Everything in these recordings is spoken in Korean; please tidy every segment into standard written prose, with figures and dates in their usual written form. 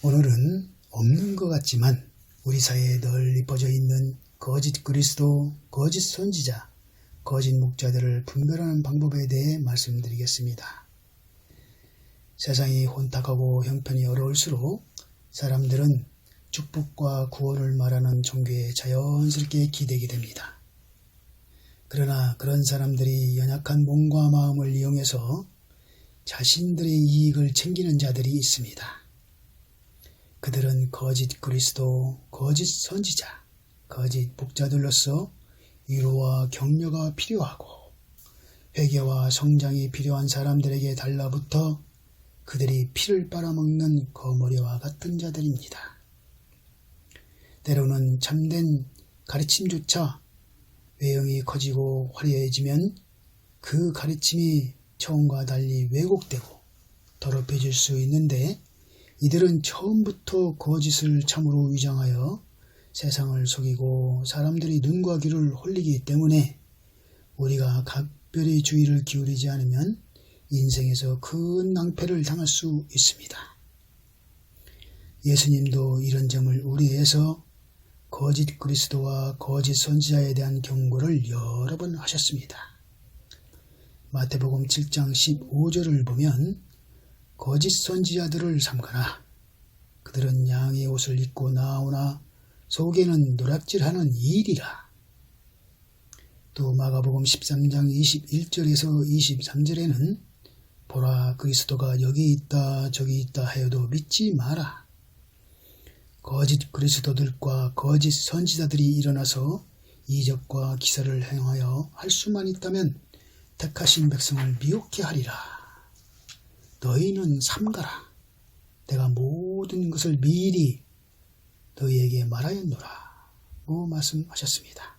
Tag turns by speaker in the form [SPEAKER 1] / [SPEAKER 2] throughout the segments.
[SPEAKER 1] 오늘은 없는 것 같지만 우리 사회에 널리 퍼져 있는 거짓 그리스도, 거짓 선지자, 거짓 목자들을 분별하는 방법에 대해 말씀드리겠습니다. 세상이 혼탁하고 형편이 어려울수록 사람들은 축복과 구원을 말하는 종교에 자연스럽게 기대게 됩니다. 그러나 그런 사람들이 연약한 몸과 마음을 이용해서 자신들의 이익을 챙기는 자들이 있습니다. 그들은 거짓 그리스도, 거짓 선지자, 거짓 목자들로서 위로와 격려가 필요하고 회개와 성장이 필요한 사람들에게 달라붙어 그들이 피를 빨아먹는 거머리와 같은 자들입니다. 때로는 참된 가르침조차 외형이 커지고 화려해지면 그 가르침이 처음과 달리 왜곡되고 더럽혀질 수 있는데, 이들은 처음부터 거짓을 참으로 위장하여 세상을 속이고 사람들이 눈과 귀를 홀리기 때문에 우리가 각별히 주의를 기울이지 않으면 인생에서 큰 낭패를 당할 수 있습니다. 예수님도 이런 점을 우려해서 거짓 그리스도와 거짓 선지자에 대한 경고를 여러 번 하셨습니다. 마태복음 7장 15절을 보면 거짓 선지자들을 삼가나 그들은 양의 옷을 입고 나오나 속에는 노략질하는 이일이라. 또 마가복음 13장 21절에서 23절에는 보라, 그리스도가 여기 있다 저기 있다 하여도 믿지 마라. 거짓 그리스도들과 거짓 선지자들이 일어나서 이적과 기사를 행하여 할 수만 있다면 택하신 백성을 미혹해 하리라. 너희는 삼가라. 내가 모든 것을 미리 너희에게 말하였노라 고 말씀하셨습니다.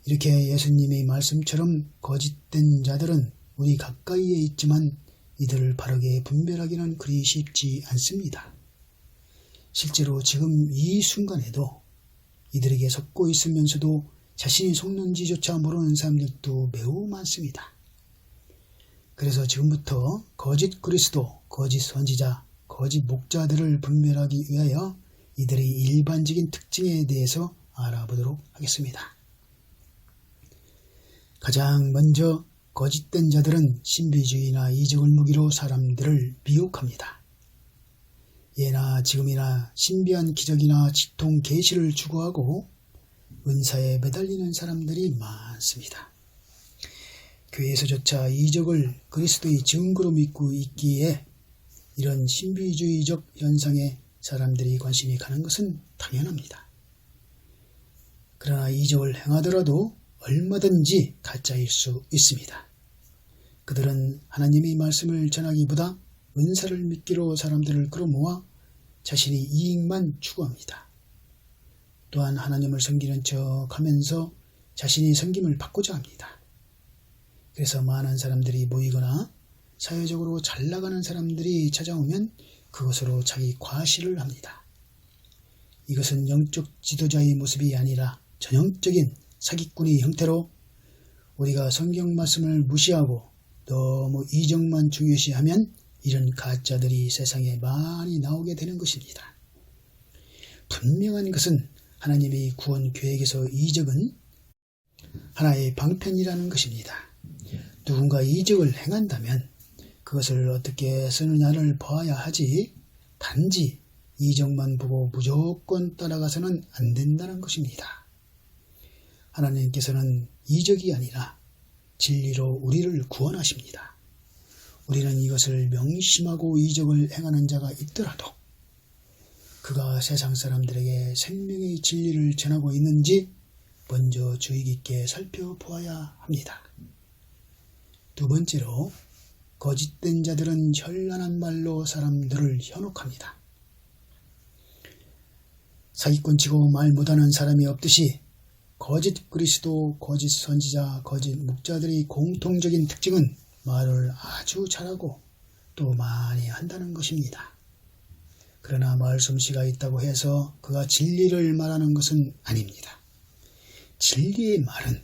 [SPEAKER 1] 이렇게 예수님의 말씀처럼 거짓된 자들은 우리 가까이에 있지만 이들을 바르게 분별하기는 그리 쉽지 않습니다. 실제로 지금 이 순간에도 이들에게 속고 있으면서도 자신이 속는지조차 모르는 사람들도 매우 많습니다. 그래서 지금부터 거짓 그리스도, 거짓 선지자, 거짓 목자들을 분별하기 위하여 이들의 일반적인 특징에 대해서 알아보도록 하겠습니다. 가장 먼저 거짓된 자들은 신비주의나 이적을 무기로 사람들을 미혹합니다. 예나 지금이나 신비한 기적이나 직통 계시를 추구하고 은사에 매달리는 사람들이 많습니다. 교회에서조차 이적을 그리스도의 증거로 믿고 있기에 이런 신비주의적 현상에 사람들이 관심이 가는 것은 당연합니다. 그러나 이적을 행하더라도 얼마든지 가짜일 수 있습니다. 그들은 하나님의 말씀을 전하기보다 은사를 믿기로 사람들을 끌어모아 자신의 이익만 추구합니다. 또한 하나님을 섬기는 척 하면서 자신의 섬김을 받고자 합니다. 그래서 많은 사람들이 모이거나 사회적으로 잘 나가는 사람들이 찾아오면 그것으로 자기 과시를 합니다. 이것은 영적 지도자의 모습이 아니라 전형적인 사기꾼의 형태로 우리가 성경 말씀을 무시하고 너무 이적만 중요시하면 이런 가짜들이 세상에 많이 나오게 되는 것입니다. 분명한 것은 하나님의 구원 계획에서 이적은 하나의 방편이라는 것입니다. 누군가 이적을 행한다면 그것을 어떻게 쓰느냐를 봐야 하지, 단지 이적만 보고 무조건 따라가서는 안 된다는 것입니다. 하나님께서는 이적이 아니라 진리로 우리를 구원하십니다. 우리는 이것을 명심하고 이적을 행하는 자가 있더라도 그가 세상 사람들에게 생명의 진리를 전하고 있는지 먼저 주의 깊게 살펴보아야 합니다. 두 번째로, 거짓된 자들은 현란한 말로 사람들을 현혹합니다. 사기꾼치고 말 못하는 사람이 없듯이 거짓 그리스도, 거짓 선지자, 거짓 목자들의 공통적인 특징은 말을 아주 잘하고 또 많이 한다는 것입니다. 그러나 말솜씨가 있다고 해서 그가 진리를 말하는 것은 아닙니다. 진리의 말은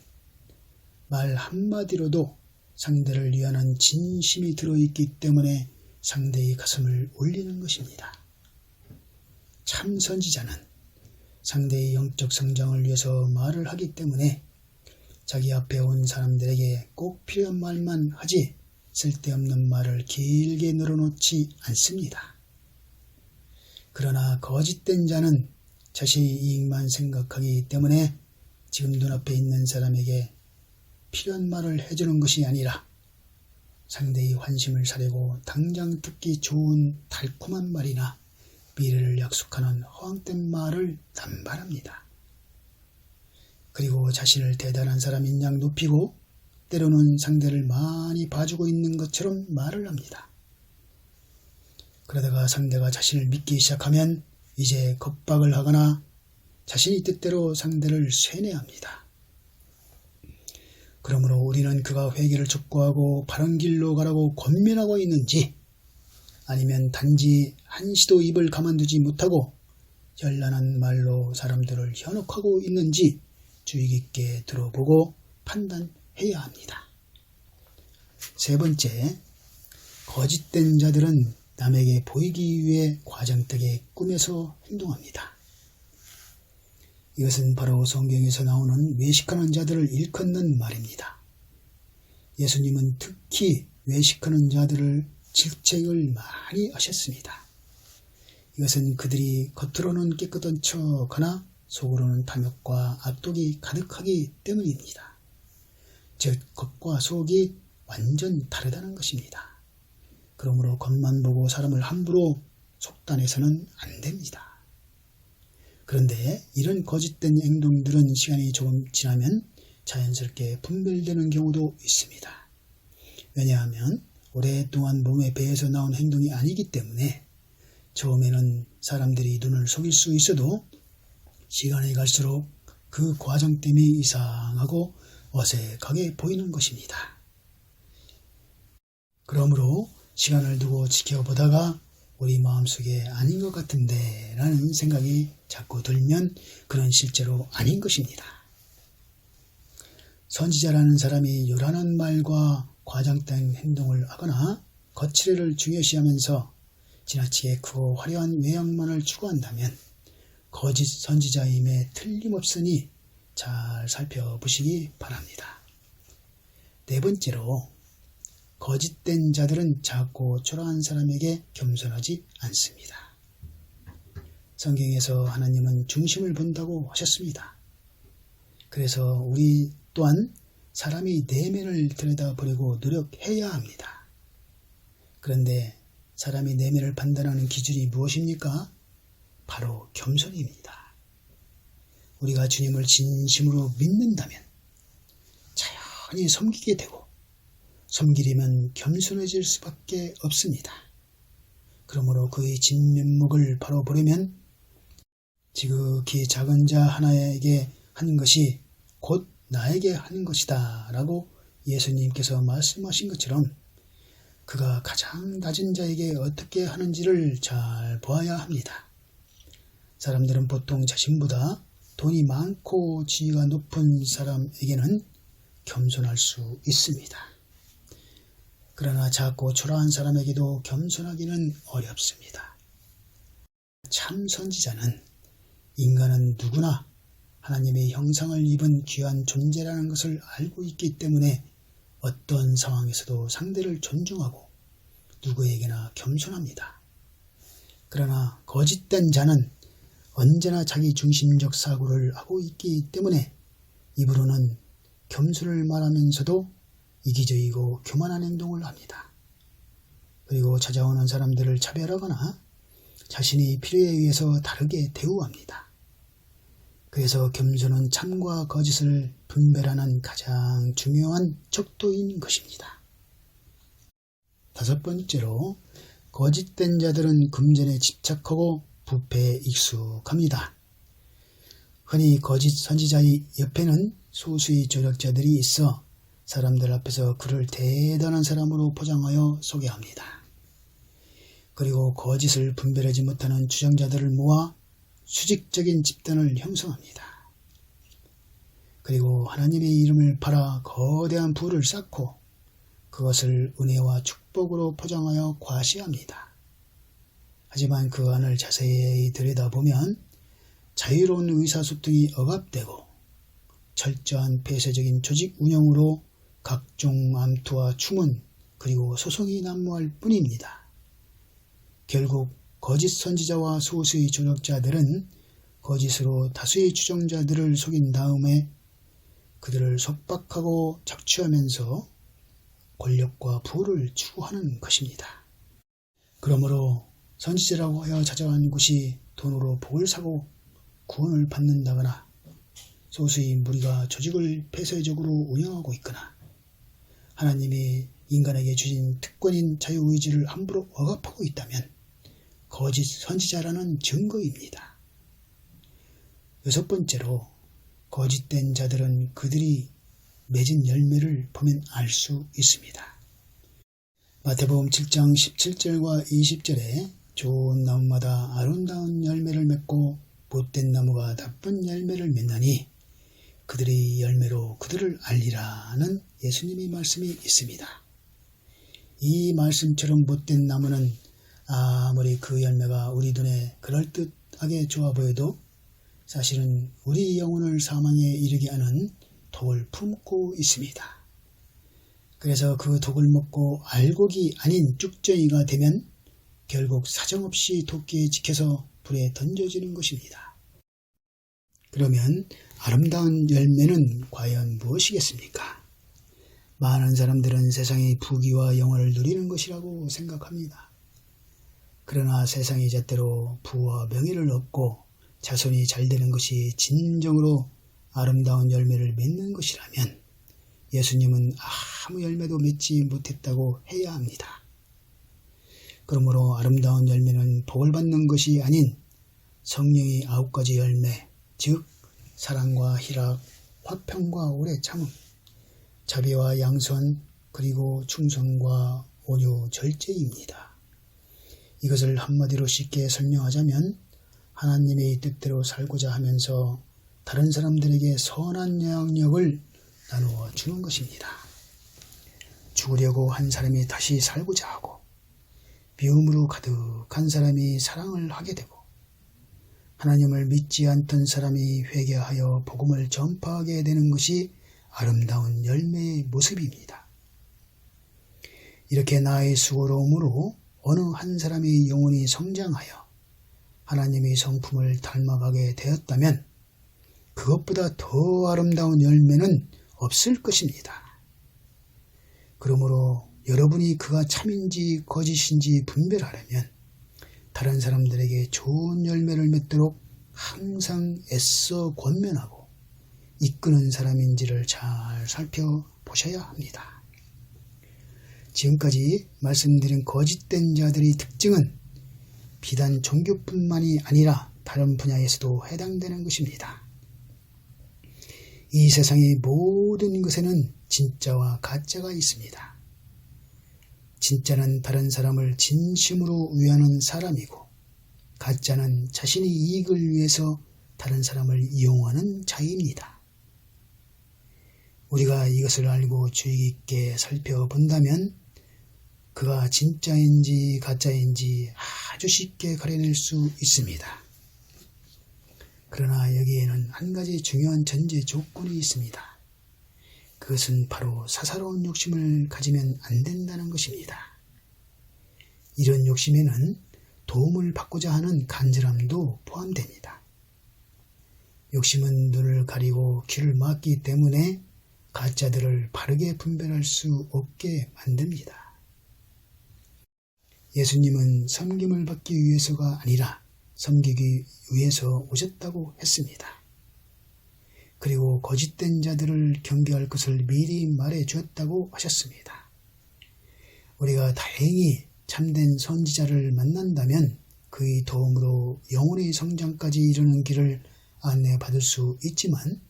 [SPEAKER 1] 말 한마디로도 상대를 위하는 진심이 들어있기 때문에 상대의 가슴을 울리는 것입니다. 참 선지자는 상대의 영적 성장을 위해서 말을 하기 때문에 자기 앞에 온 사람들에게 꼭 필요한 말만 하지 쓸데없는 말을 길게 늘어놓지 않습니다. 그러나 거짓된 자는 자신의 이익만 생각하기 때문에 지금 눈앞에 있는 사람에게 필요한 말을 해주는 것이 아니라 상대의 환심을 사려고 당장 듣기 좋은 달콤한 말이나 미래를 약속하는 허황된 말을 남발합니다. 그리고 자신을 대단한 사람인 양 높이고 때로는 상대를 많이 봐주고 있는 것처럼 말을 합니다. 그러다가 상대가 자신을 믿기 시작하면 이제 겁박을 하거나 자신의 뜻대로 상대를 쇠뇌합니다. 그러므로 우리는 그가 회개를 촉구하고 바른 길로 가라고 권면하고 있는지 아니면 단지 한시도 입을 가만두지 못하고 현란한 말로 사람들을 현혹하고 있는지 주의 깊게 들어보고 판단해야 합니다. 세 번째, 거짓된 자들은 남에게 보이기 위해 과장되게 꾸며서 행동합니다. 이것은 바로 성경에서 나오는 외식하는 자들을 일컫는 말입니다. 예수님은 특히 외식하는 자들을 질책을 많이 하셨습니다. 이것은 그들이 겉으로는 깨끗한 척하나 속으로는 탐욕과 악독이 가득하기 때문입니다. 즉 겉과 속이 완전 다르다는 것입니다. 그러므로 겉만 보고 사람을 함부로 속단해서는 안 됩니다. 그런데 이런 거짓된 행동들은 시간이 조금 지나면 자연스럽게 분별되는 경우도 있습니다. 왜냐하면 오랫동안 몸에 배에서 나온 행동이 아니기 때문에 처음에는 사람들이 눈을 속일 수 있어도 시간이 갈수록 그 과정 때문에 이상하고 어색하게 보이는 것입니다. 그러므로 시간을 두고 지켜보다가 우리 마음속에 아닌 것 같은데 라는 생각이 자꾸 들면 그는 실제로 아닌 것입니다. 선지자라는 사람이 요란한 말과 과장된 행동을 하거나 거칠애를 중요시하면서 지나치게 크고 화려한 외양만을 추구한다면 거짓 선지자임에 틀림없으니 잘 살펴보시기 바랍니다. 네 번째로 거짓된 자들은 작고 초라한 사람에게 겸손하지 않습니다. 성경에서 하나님은 중심을 본다고 하셨습니다. 그래서 우리 또한 사람이 내면을 들여다보려고 노력해야 합니다. 그런데 사람이 내면을 판단하는 기준이 무엇입니까? 바로 겸손입니다. 우리가 주님을 진심으로 믿는다면 자연히 섬기게 되고 섬기려면 겸손해질 수밖에 없습니다. 그러므로 그의 진면목을 바로 보려면 지극히 작은 자 하나에게 한 것이 곧 나에게 하는 것이다 라고 예수님께서 말씀하신 것처럼 그가 가장 낮은 자에게 어떻게 하는지를 잘 보아야 합니다. 사람들은 보통 자신보다 돈이 많고 지위가 높은 사람에게는 겸손할 수 있습니다. 그러나 작고 초라한 사람에게도 겸손하기는 어렵습니다. 참 선지자는 인간은 누구나 하나님의 형상을 입은 귀한 존재라는 것을 알고 있기 때문에 어떤 상황에서도 상대를 존중하고 누구에게나 겸손합니다. 그러나 거짓된 자는 언제나 자기 중심적 사고를 하고 있기 때문에 입으로는 겸손을 말하면서도 이기적이고 교만한 행동을 합니다. 그리고 찾아오는 사람들을 차별하거나 자신의 필요에 의해서 다르게 대우합니다. 그래서 겸손은 참과 거짓을 분별하는 가장 중요한 척도인 것입니다. 다섯 번째로 거짓된 자들은 금전에 집착하고 부패에 익숙합니다. 흔히 거짓 선지자의 옆에는 소수의 조력자들이 있어 사람들 앞에서 그를 대단한 사람으로 포장하여 소개합니다. 그리고 거짓을 분별하지 못하는 주장자들을 모아 수직적인 집단을 형성합니다. 그리고 하나님의 이름을 팔아 거대한 부를 쌓고 그것을 은혜와 축복으로 포장하여 과시합니다. 하지만 그 안을 자세히 들여다보면 자유로운 의사소통이 억압되고 철저한 폐쇄적인 조직 운영으로 각종 암투와 추문 그리고 소송이 난무할 뿐입니다. 결국 거짓 선지자와 소수의 조력자들은 거짓으로 다수의 추종자들을 속인 다음에 그들을 속박하고 착취하면서 권력과 부를 추구하는 것입니다. 그러므로 선지자라고 하여 찾아간 곳이 돈으로 복을 사고 구원을 받는다거나 소수의 무리가 조직을 폐쇄적으로 운영하고 있거나 하나님이 인간에게 주신 특권인 자유의지를 함부로 억압하고 있다면 거짓 선지자라는 증거입니다. 여섯 번째로 거짓된 자들은 그들이 맺은 열매를 보면 알 수 있습니다. 마태복음 7장 17절과 20절에 좋은 나무마다 아름다운 열매를 맺고 못된 나무가 나쁜 열매를 맺나니 그들의 열매로 그들을 알리라는 예수님의 말씀이 있습니다. 이 말씀처럼 못된 나무는 아무리 그 열매가 우리 눈에 그럴듯하게 좋아 보여도 사실은 우리 영혼을 사망에 이르게 하는 독을 품고 있습니다. 그래서 그 독을 먹고 알곡이 아닌 쭉정이가 되면 결국 사정없이 도끼에 찍혀서 불에 던져지는 것입니다. 그러면 아름다운 열매는 과연 무엇이겠습니까? 많은 사람들은 세상의 부귀와 영화를 누리는 것이라고 생각합니다. 그러나 세상의 잣대로 부와 명예를 얻고 자손이 잘 되는 것이 진정으로 아름다운 열매를 맺는 것이라면 예수님은 아무 열매도 맺지 못했다고 해야 합니다. 그러므로 아름다운 열매는 복을 받는 것이 아닌 성령의 9가지 열매, 즉 사랑과 희락, 화평과 오래 참음, 자비와 양선, 그리고 충성과 온유, 절제입니다. 이것을 한마디로 쉽게 설명하자면 하나님의 뜻대로 살고자 하면서 다른 사람들에게 선한 영향력을 나누어 주는 것입니다. 죽으려고 한 사람이 다시 살고자 하고 미움으로 가득한 사람이 사랑을 하게 되고 하나님을 믿지 않던 사람이 회개하여 복음을 전파하게 되는 것이 아름다운 열매의 모습입니다. 이렇게 나의 수고로움으로 어느 한 사람의 영혼이 성장하여 하나님의 성품을 닮아가게 되었다면 그것보다 더 아름다운 열매는 없을 것입니다. 그러므로 여러분이 그가 참인지 거짓인지 분별하려면 다른 사람들에게 좋은 열매를 맺도록 항상 애써 권면하고 이끄는 사람인지를 잘 살펴보셔야 합니다. 지금까지 말씀드린 거짓된 자들의 특징은 비단 종교뿐만이 아니라 다른 분야에서도 해당되는 것입니다. 이 세상의 모든 것에는 진짜와 가짜가 있습니다. 진짜는 다른 사람을 진심으로 위하는 사람이고 가짜는 자신의 이익을 위해서 다른 사람을 이용하는 자입니다. 우리가 이것을 알고 주의 깊게 살펴본다면 그가 진짜인지 가짜인지 아주 쉽게 가려낼 수 있습니다. 그러나 여기에는 한 가지 중요한 전제 조건이 있습니다. 그것은 바로 사사로운 욕심을 가지면 안 된다는 것입니다. 이런 욕심에는 도움을 받고자 하는 간절함도 포함됩니다. 욕심은 눈을 가리고 귀를 막기 때문에 가짜들을 바르게 분별할 수 없게 만듭니다. 예수님은 섬김을 받기 위해서가 아니라 섬기기 위해서 오셨다고 했습니다. 그리고 거짓된 자들을 경계할 것을 미리 말해 주었다고 하셨습니다. 우리가 다행히 참된 선지자를 만난다면 그의 도움으로 영혼의 성장까지 이루는 길을 안내받을 수 있지만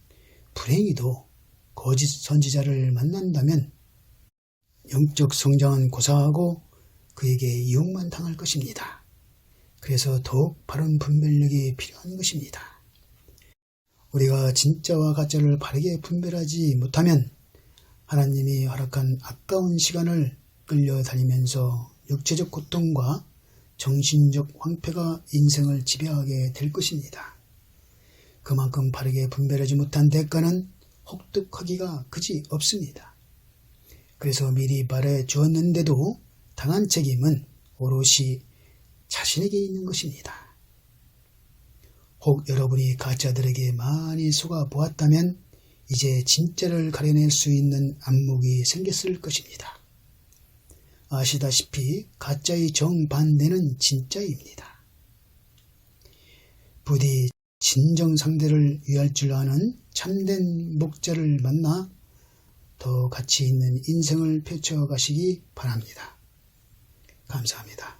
[SPEAKER 1] 불행히도 거짓 선지자를 만난다면 영적 성장은 고사하고 그에게 이용만 당할 것입니다. 그래서 더욱 바른 분별력이 필요한 것입니다. 우리가 진짜와 가짜를 바르게 분별하지 못하면 하나님이 허락한 아까운 시간을 끌려다니면서 육체적 고통과 정신적 황폐가 인생을 지배하게 될 것입니다. 그만큼 바르게 분별하지 못한 대가는 혹독하기가 그지 없습니다. 그래서 미리 말해 주었는데도 당한 책임은 오롯이 자신에게 있는 것입니다. 혹 여러분이 가짜들에게 많이 속아 보았다면 이제 진짜를 가려낼 수 있는 안목이 생겼을 것입니다. 아시다시피 가짜의 정반대는 진짜입니다. 부디 진정 상대를 위할 줄 아는 참된 목자를 만나 더 가치 있는 인생을 펼쳐가시기 바랍니다. 감사합니다.